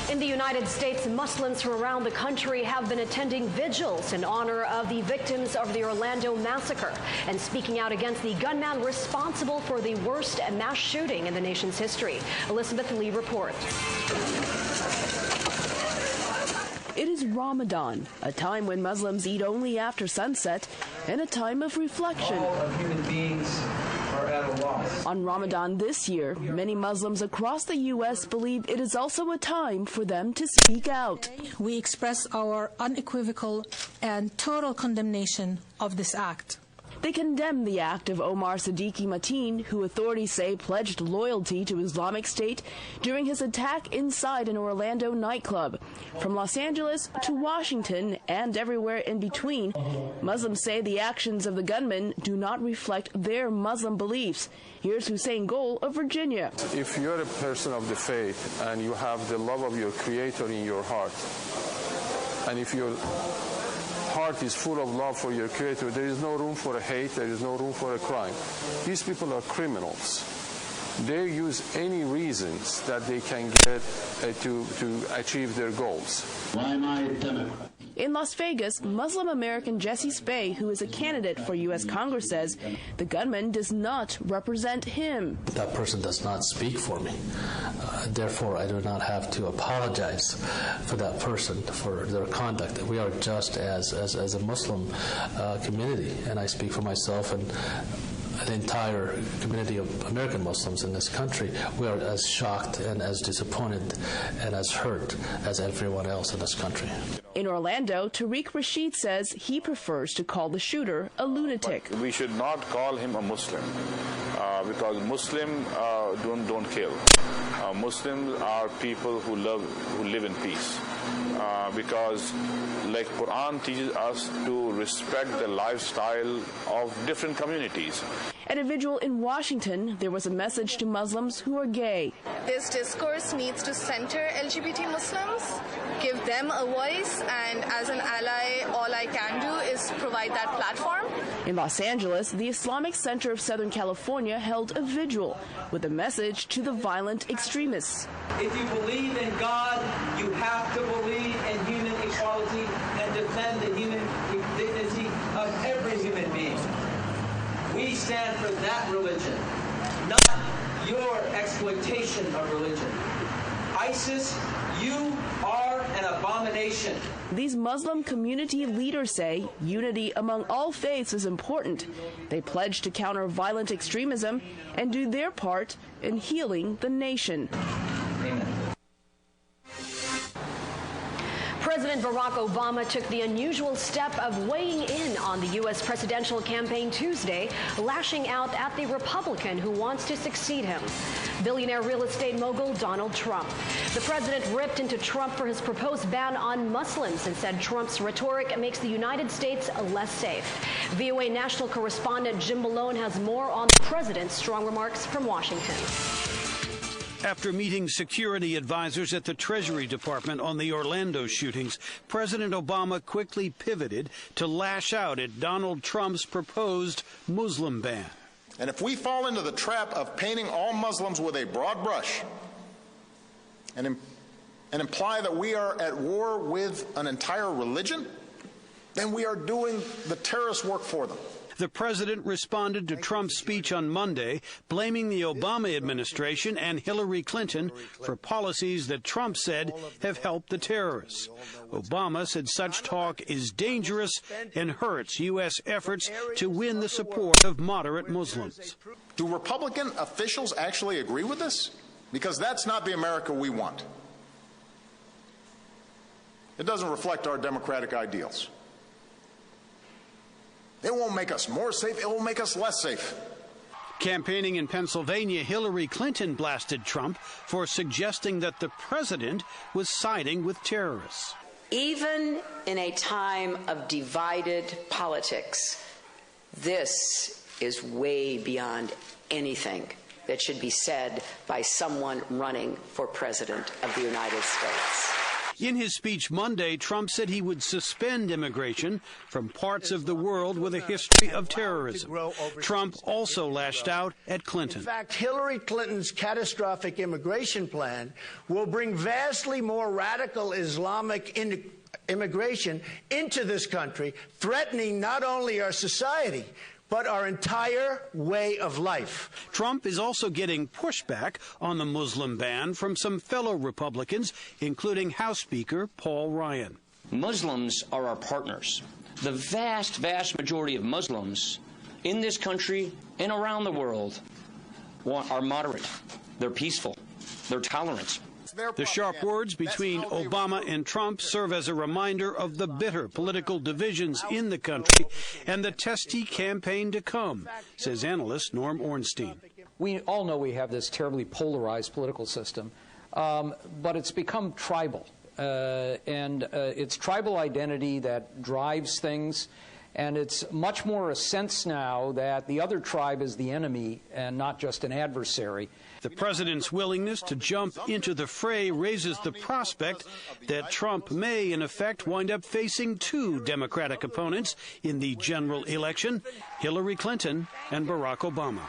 In the United States, Muslims from around the country have been attending vigils in honor of the victims of the Orlando massacre and speaking out against the gunman responsible for the worst mass shooting in the nation's history. Elizabeth Lee reports. It is Ramadan, a time when Muslims eat only after sunset, and a time of reflection. All of human beings are at a loss. On Ramadan this year, many Muslims across the U.S. believe it is also a time for them to speak out. We express our unequivocal and total condemnation of this act. They condemn the act of Omar Siddiqui Mateen, who authorities say pledged loyalty to Islamic State during his attack inside an Orlando nightclub. From Los Angeles to Washington and everywhere in between, Muslims say the actions of the gunman do not reflect their Muslim beliefs. Here's Hussein Gol of Virginia. If you're a person of the faith and you have the love of your Creator in your heart, and if your heart is full of love for your Creator, there is no room for a hate, there is no room for a crime. These people are criminals. They use any reasons that they can get to achieve their goals. Why am I a Democrat? In Las Vegas, Muslim American Jesse Spey, who is a candidate for U.S. Congress, says the gunman does not represent him. That person does not speak for me. Therefore, I do not have to apologize for that person for their conduct. We are just as a Muslim community, and I speak for myself and the entire community of American Muslims in this country. We are as shocked and as disappointed and as hurt as everyone else in this country. In Orlando, Tariq Rashid says he prefers to call the shooter a lunatic. But we should not call him a Muslim because Muslims don't kill. Muslims are people who live in peace. Because like Quran teaches us to respect the lifestyle of different communities. At a vigil in Washington, there was a message to Muslims who are gay. This discourse needs to center LGBT Muslims, give them a voice, and as an ally, all I can do is provide that platform. In Los Angeles, the Islamic Center of Southern California held a vigil with a message to the violent extremists. If you believe in God, you have to believe in human equality and defend the human dignity of every human being. We stand for that religion, not your exploitation of religion. ISIS, you are an abomination. These Muslim community leaders say unity among all faiths is important. They pledge to counter violent extremism and do their part in healing the nation. Amen. President Barack Obama took the unusual step of weighing in on the U.S. presidential campaign Tuesday, lashing out at the Republican who wants to succeed him, billionaire real estate mogul Donald Trump. The president ripped into Trump for his proposed ban on Muslims and said Trump's rhetoric makes the United States less safe. VOA national correspondent Jim Malone has more on the president's strong remarks from Washington. After meeting security advisors at the Treasury Department on the Orlando shootings, President Obama quickly pivoted to lash out at Donald Trump's proposed Muslim ban. And if we fall into the trap of painting all Muslims with a broad brush and imply that we are at war with an entire religion, then we are doing the terrorist work for them. The president responded to Trump's speech on Monday, blaming the Obama administration and Hillary Clinton for policies that Trump said have helped the terrorists. Obama said such talk is dangerous and hurts U.S. efforts to win the support of moderate Muslims. Do Republican officials actually agree with this? Because that's not the America we want. It doesn't reflect our democratic ideals. It won't make us more safe, it will make us less safe. Campaigning in Pennsylvania, Hillary Clinton blasted Trump for suggesting that the president was siding with terrorists. Even in a time of divided politics, this is way beyond anything that should be said by someone running for president of the United States. In his speech Monday, Trump said he would suspend immigration from parts of the world with a history of terrorism. Trump also lashed out at Clinton. In fact, Hillary Clinton's catastrophic immigration plan will bring vastly more radical Islamic immigration into this country, threatening not only our society, but our entire way of life. Trump is also getting pushback on the Muslim ban from some fellow Republicans, including House Speaker Paul Ryan. Muslims are our partners. The vast, vast majority of Muslims in this country and around the world are moderate. They're peaceful. They're tolerant. The sharp words between Obama and Trump serve as a reminder of the bitter political divisions in the country and the testy campaign to come, says analyst Norm Ornstein. We all know we have this terribly polarized political system, but it's become tribal. And it's tribal identity that drives things. And it's much more a sense now that the other tribe is the enemy and not just an adversary. The president's willingness to jump into the fray raises the prospect that Trump may, in effect, wind up facing two Democratic opponents in the general election, Hillary Clinton and Barack Obama.